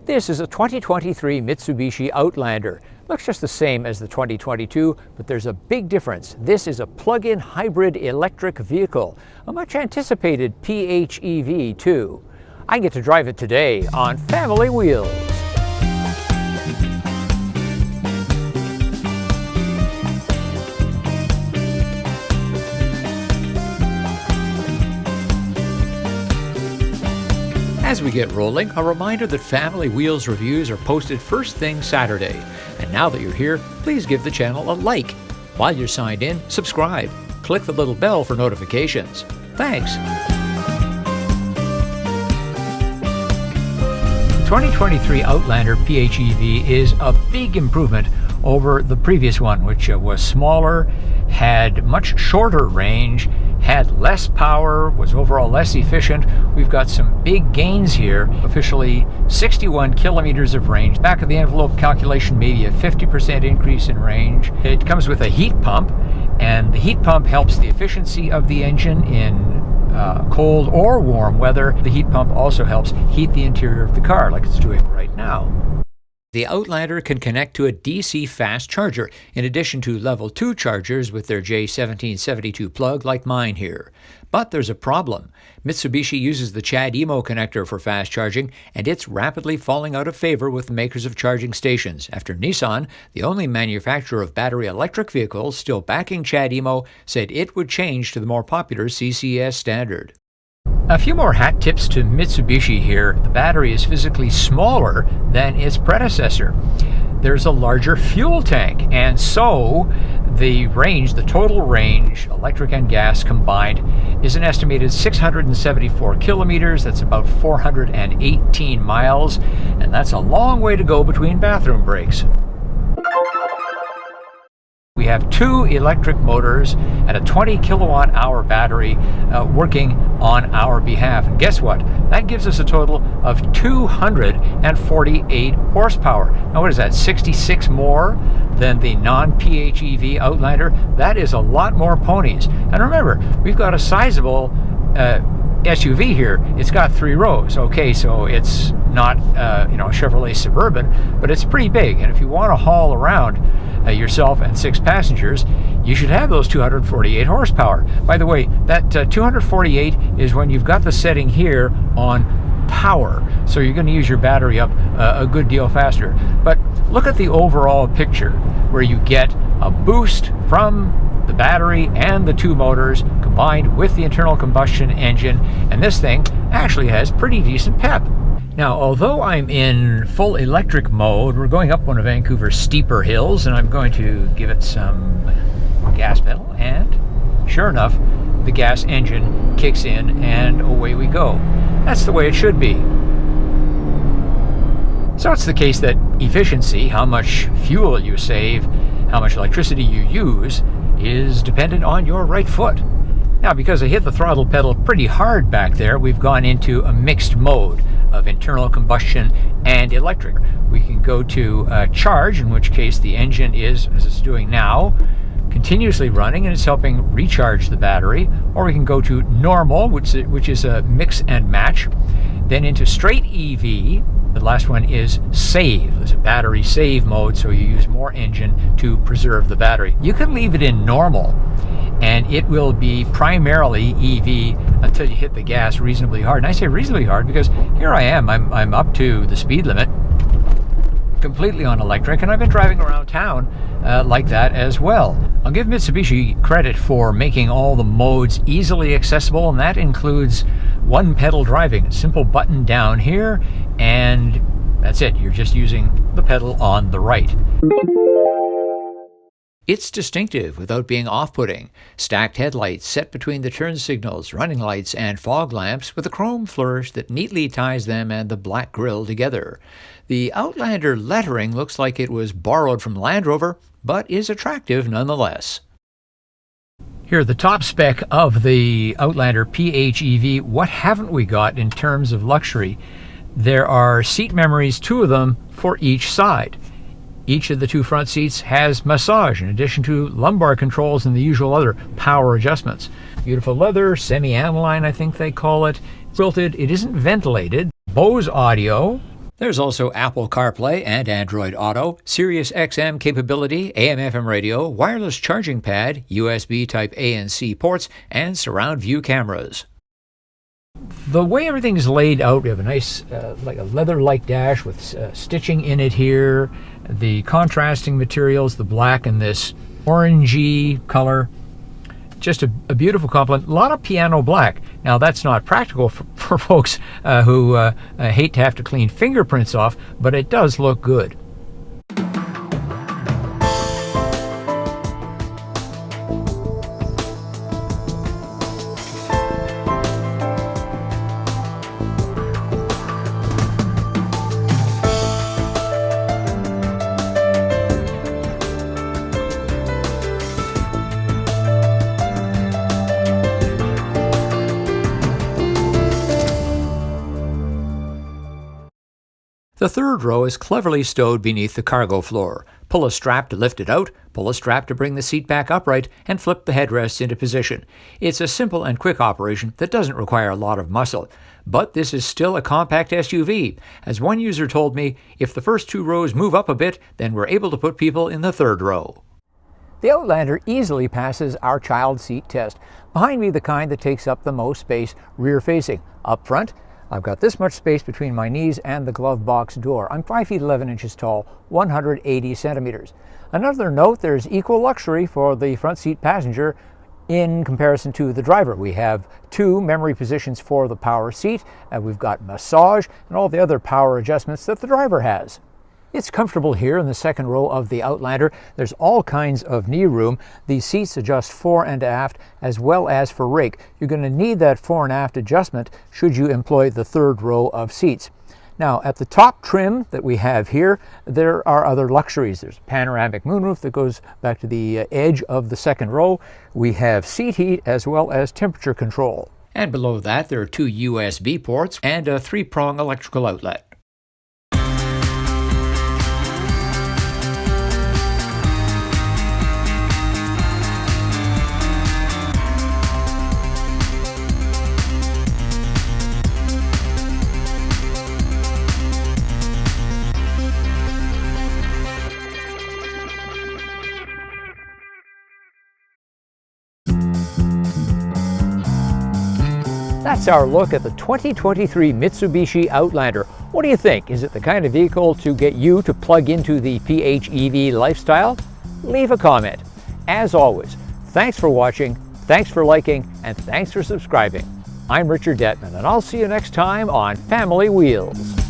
This is a 2023 Mitsubishi Outlander. Looks just the same as the 2022, but there's a big difference. This is a plug-in hybrid electric vehicle, a much anticipated PHEV too. I get to drive it today on Family Wheels. As we get rolling, a reminder that Family Wheels reviews are posted first thing Saturday. And now that you're here, please give the channel a like. While you're signed in, subscribe. Click the little bell for notifications. Thanks. The 2023 Outlander PHEV is a big improvement over the previous one, which was smaller, had much shorter range, had less power, was overall less efficient. We've got some big gains here. Officially 61 kilometers of range. Back of the envelope calculation, maybe a 50% increase in range. It comes with a heat pump, and the heat pump helps the efficiency of the engine in cold or warm weather. The heat pump also helps heat the interior of the car, like it's doing right now. The Outlander can connect to a DC fast charger, in addition to level 2 chargers with their J1772 plug like mine here. But there's a problem. Mitsubishi uses the CHAdeMO connector for fast charging, and it's rapidly falling out of favor with the makers of charging stations, after Nissan, the only manufacturer of battery electric vehicles still backing CHAdeMO, said it would change to the more popular CCS standard. A few more hat tips to Mitsubishi here. The battery is physically smaller than its predecessor. There's a larger fuel tank, and so the range, the total range, electric and gas combined, is an estimated 674 kilometers. That's about 418 miles, and that's a long way to go between bathroom breaks. We have 2 electric motors and a 20 kilowatt hour battery working on our behalf. And guess what? That gives us a total of 248 horsepower. Now what is that, 66 more than the non-PHEV Outlander? That is a lot more ponies. And remember, we've got a sizable SUV here. It's got 3 rows. Okay, so it's not a Chevrolet Suburban, but it's pretty big. And if you want to haul around yourself and 6 passengers, you should have those 248 horsepower. By the way, that 248 is when you've got the setting here on power, so you're going to use your battery up a good deal faster. But look at the overall picture, where you get a boost from the battery and the 2 motors combined with the internal combustion engine, and this thing actually has pretty decent pep. Now, although I'm in full electric mode, we're going up one of Vancouver's steeper hills, and I'm going to give it some gas pedal, and sure enough, the gas engine kicks in and away we go. That's the way it should be. So it's the case that efficiency, how much fuel you save, how much electricity you use, is dependent on your right foot. Now, because I hit the throttle pedal pretty hard back there, we've gone into a mixed mode of internal combustion and electric. We can go to charge, in which case the engine is, as it's doing now, continuously running and it's helping recharge the battery. Or we can go to normal, which is a mix and match. Then into straight EV. The last one is save. There's a battery save mode, so you use more engine to preserve the battery. You can leave it in normal, and it will be primarily EV until you hit the gas reasonably hard. And I say reasonably hard because here I am. I'm up to the speed limit, completely on electric, and I've been driving around town like that as well. I'll give Mitsubishi credit for making all the modes easily accessible, and that includes one pedal driving. A simple button down here, and that's it. You're just using the pedal on the right. It's distinctive without being off-putting. Stacked headlights set between the turn signals, running lights, and fog lamps with a chrome flourish that neatly ties them and the black grille together. The Outlander lettering looks like it was borrowed from Land Rover, but is attractive nonetheless. Here, the top spec of the Outlander PHEV. What haven't we got in terms of luxury? There are seat memories, 2 of them for each side. Each of the 2 front seats has massage, in addition to lumbar controls and the usual other power adjustments. Beautiful leather, semi-aniline I think they call it. Quilted, it isn't ventilated. Bose audio, There's also Apple CarPlay and Android Auto, Sirius XM capability, AM/FM radio, wireless charging pad, USB Type A and C ports, and surround view cameras. The way everything's laid out, we have a nice, like a leather-like dash with stitching in it here. The contrasting materials, the black and this orangey color. Just a beautiful complement. A lot of piano black. Now that's not practical for folks who hate to have to clean fingerprints off, but it does look good. The third row is cleverly stowed beneath the cargo floor. Pull a strap to lift it out, pull a strap to bring the seat back upright, and flip the headrests into position. It's a simple and quick operation that doesn't require a lot of muscle. But this is still a compact SUV. As one user told me, if the first two rows move up a bit, then we're able to put people in the third row. The Outlander easily passes our child seat test. Behind me, the kind that takes up the most space rear-facing. Up front, I've got this much space between my knees and the glove box door. I'm 5 feet 11 inches tall, 180 centimeters. Another note, there's equal luxury for the front seat passenger in comparison to the driver. We have 2 memory positions for the power seat, and we've got massage and all the other power adjustments that the driver has. It's comfortable here in the second row of the Outlander. There's all kinds of knee room. The seats adjust fore and aft as well as for rake. You're going to need that fore and aft adjustment should you employ the third row of seats. Now, at the top trim that we have here, there are other luxuries. There's a panoramic moonroof that goes back to the edge of the second row. We have seat heat as well as temperature control. And below that, there are 2 USB ports and a 3-prong electrical outlet. That's our look at the 2023 Mitsubishi Outlander. What do you think? Is it the kind of vehicle to get you to plug into the PHEV lifestyle? Leave a comment. As always, thanks for watching, thanks for liking, and thanks for subscribing. I'm Richard Detman, and I'll see you next time on Family Wheels.